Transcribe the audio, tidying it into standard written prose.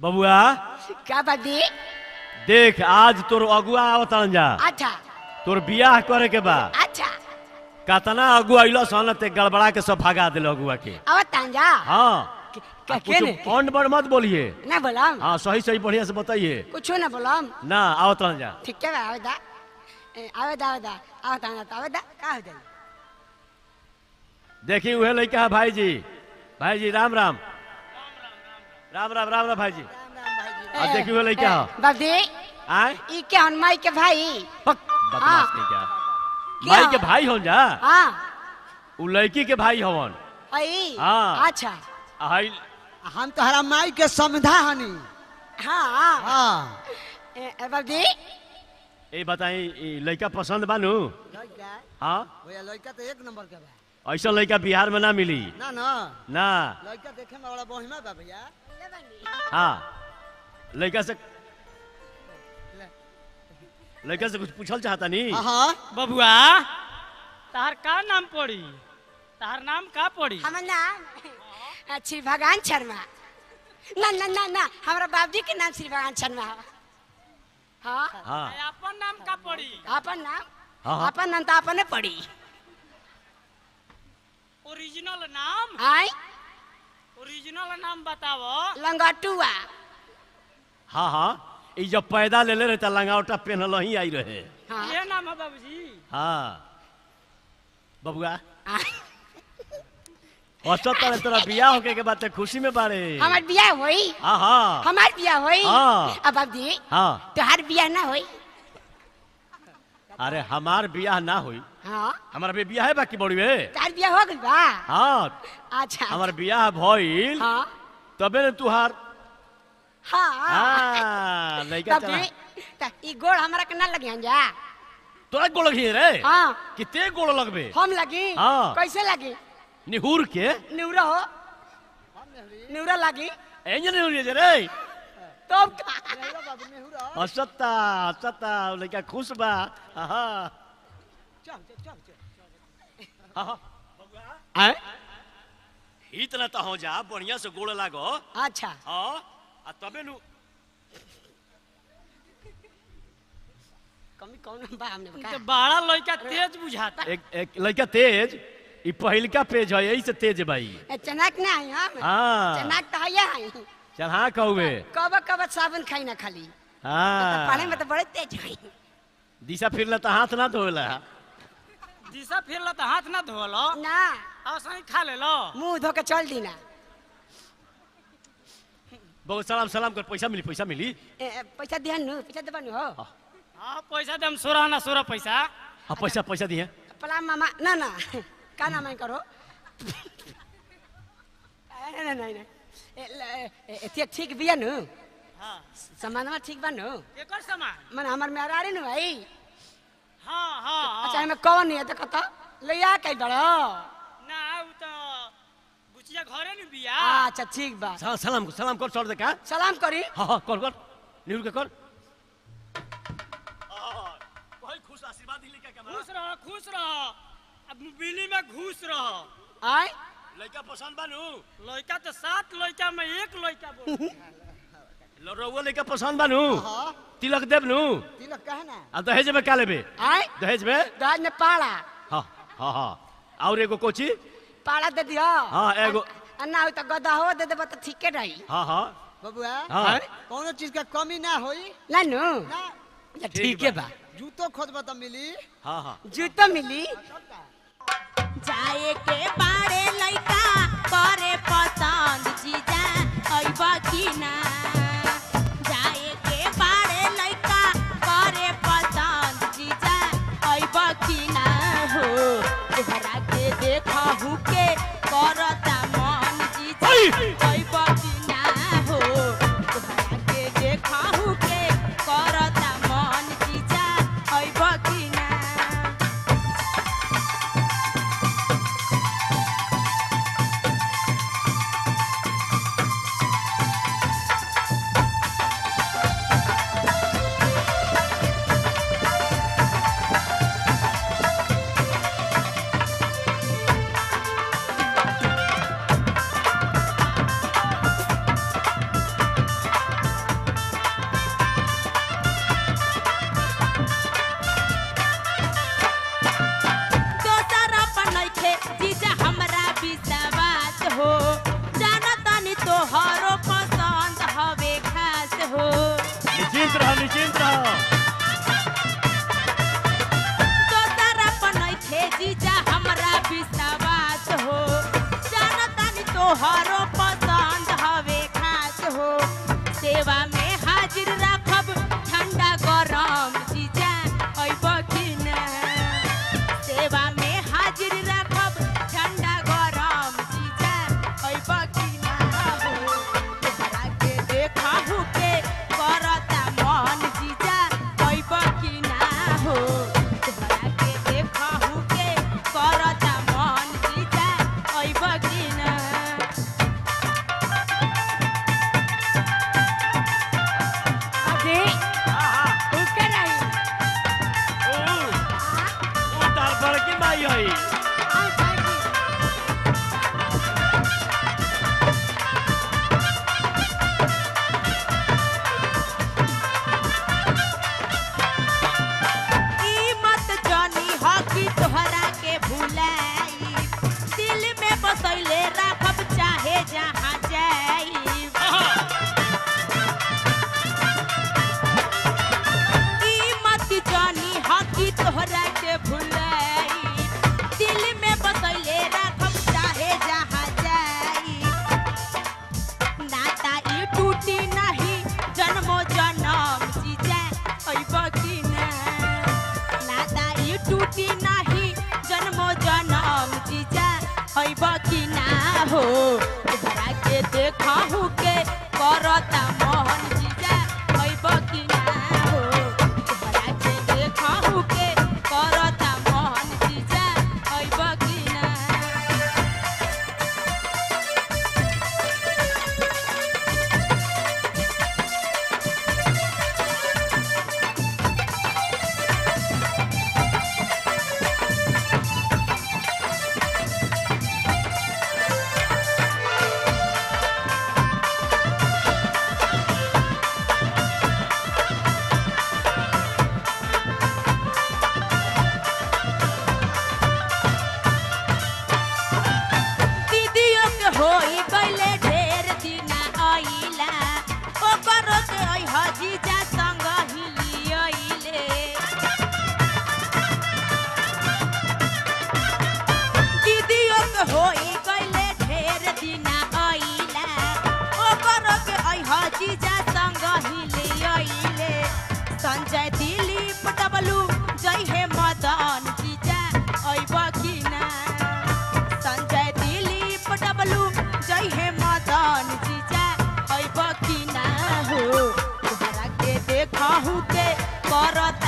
बबुआ क्या बादी? देख आज तोर अगुआ आवतन जा अच्छा तोर बियाह करे के बा अच्छा कतना अगुआ अइलो सन ते गड़बड़ा के सब भगा देल अगुआ के अब तांजा हाँ के ने पॉइंट पर मत बोलिए ना बोलम हाँ सही सही बढ़िया से बताइए कुछ ना बोलम ना आवतन जा ठीक है आवेदा आवेदा आवेदा आवता आवेदा का हो जाई देखी उहे लइका है भाई जी राम राम राम राम राम राम भाई जी आ देखी उहे लइका है बादी आए ई के हनुमाई के भाई बदमाश के क्या माई के भाई होन जा हां उ लड़की के भाई हवन आई हाँ। अच्छा हाई हम तोहरा माई के समझा हनी हाँ हाँ बादी ए बताई लड़का पसंद बानू लड़का हाँ भैया लड़का तो एक नंबर के बा ऐसा लड़का बिहार में ना मिली ना ना ना लड़का देखे में बड़ा बढ़िया बा भैया हाँ लड़का से कुछ पूछल चाहता नहीं हाँ बबुआ तार का नाम पड़ी तार नाम का पड़ी हमर नाम श्री भगवान शर्मा ना ना ना ना हमारा बाबूजी के नाम श्री भगवान शर्मा है हाँ हाँ अपन नाम का पड़ी अपन नाम हाँ। अपन नाम तो अपने पड़ी ओरिजिनल नाम आई ओरिजिनल नाम बताओ लंगटुआ हाँ हाँ ये जब पैदा ले रहे लंगावटा पहनल ही आई रहे हाँ ये नाम है बाबूजी हाँ बबुआ आई। अच्छा तरह तोरा बियाह होके के बात खुशी में बारे हमार बियाह होई हाँ हाँ हमार बियाह होई हाँ। अब बाबूजी हाँ तोहार बियाह ना होई अरे हमार बियाह ना हुई हाँ हमारा भी बियाह है बाकी बड़ी वे तोहार बियाह हो गइल बा हाँ अच्छा हमार बियाह भइल हाँ तबे न तुहार हाँ हाँ लइका चला बाबूजी त ई गोड़ हमरा के ना लगियन जा तोरा गोड़ लगी रे हाँ कितने गोड़ लगबे हम लगी हाँ। कैसे लगी निहुर के निउरा हो निउरा लगी एंजन निहुर जे रे तो बाबू नेहुरा असत्ता असत्ता लइका खुश बा हाँ हाँ आए? इतना तो हो जा बढ़िया से गोड़ लागो अच्छा हाँ आ तबे नु कमी कौन बा हमने तो बका बड़ा लड़का तेज बुझाता एक लइका तेज ई पहिलका पेज है यही से तेज भाई चनाक ना है हम हाँ चनाक तो है है चल हाँ कहूबे कब कब साबुन खाई ना खाली हाँ पानी में तो बड़े तेज है दिशा फिरला तो हाथ ना धोला दिशा फिरला तो हाथ ना धोलो ना और सही खा ले लो मुंह धो के चल दी ना बहुत सलाम कर पैसा मिली पैसा दिहन नु पैसा देबा नु हो हाँ पैसा दे हम 16 ना 16 पैसा हाँ पैसा दिए पला मामा ना ना का नाम है करो नहीं नहीं नहीं एते ठीक बिया नु हाँ सामानमा ठीक बा नु एकर सामान मन हमर मेहरारी नु भाई हाँ हाँ अच्छा हमें कौन है तो कता ले आ कई बड़ो ना उ तो बुचिया घरे न बिया अच्छा ठीक बा सलाम कर सर दे का सलाम करी हाँ कर निहुर के कर खुश आशीर्वाद दिले का खुश रहो अब बिल्ली में घुस रहो आय लड़का पसंद बानू लड़का तो 7 लड़का में एक लड़का बोल लड़वा लड़का पसंद बानू हाँ तिलक देव नु तिलक कहे ना आ दहेज में का लेबे आय दहेज में दहेज में पाड़ा हाँ हाँ हाँ और एगो कोची पाड़ा दे दियो हाँ एगो अन्ना हो तो गदा हो दे देबो तो ठीके रही हाँ हाँ बबुआ हाँ कोनो चीज का कमी ना होई ना नु ना या ठीक है बा जूतो खोजबा तो मिली हाँ हाँ जूतो मिली जाए के बारे लइका करे पसंद जीजा अइबा की ना जाए के बारे लइका करे पसंद जीजा अइबा की ना हो तोहरा के देखा हु के करता मन जीजा अइबा की ना हो तोहरा के देखा हु के करता मन जीजा अइबा की ना सेवा में हाजिर राखब ठंडा गरम जीजा अइब कि ना सेवा में हाजिर राखब ठंडा गरम जीजा अइब कि ना हो तोहरा के देखहु के करता मन जीजा अइब कि ना हो तोहरा के देखहु के करता मन जीजा अइब कि ना अभी उनके नहीं ऊ तार बड़की माई हई हाँ भाईजी ई मत जानी ह कि तोहरा के भुलाई दिल में बसैले राखब चाहे जहाँ जाई ई मत जानी ह कि तोहरा के भुलाई दिल में बसैले राखब चाहे जहाँ जाई नाता ई टूटी नहीं जन्मो जन्म जीजा अइब कि ना नाता ई टूटी नहीं जन्मो जन्म जीजा अइब कि ना हो तोहरा के देखहु के करता मोहन जीजा अइब कि ना हो तोहरा के देखहु के करता मोहन जीजा अइब कि ना दीदियों के होई गइले ढेर दिना आइला ओकरो के अइह जीजा संग हिली अइले दीदियों के होई गइले ढेर दिना आइला ओकरो के अइह जीजा संग हिली अइले संजय दिलीप डबलू जय हे मदन जीजा अइब कि ना संजय दिलीप डबलू जय हे मदन जीजा अइब कि ना हो तोहरा के देखहु के करत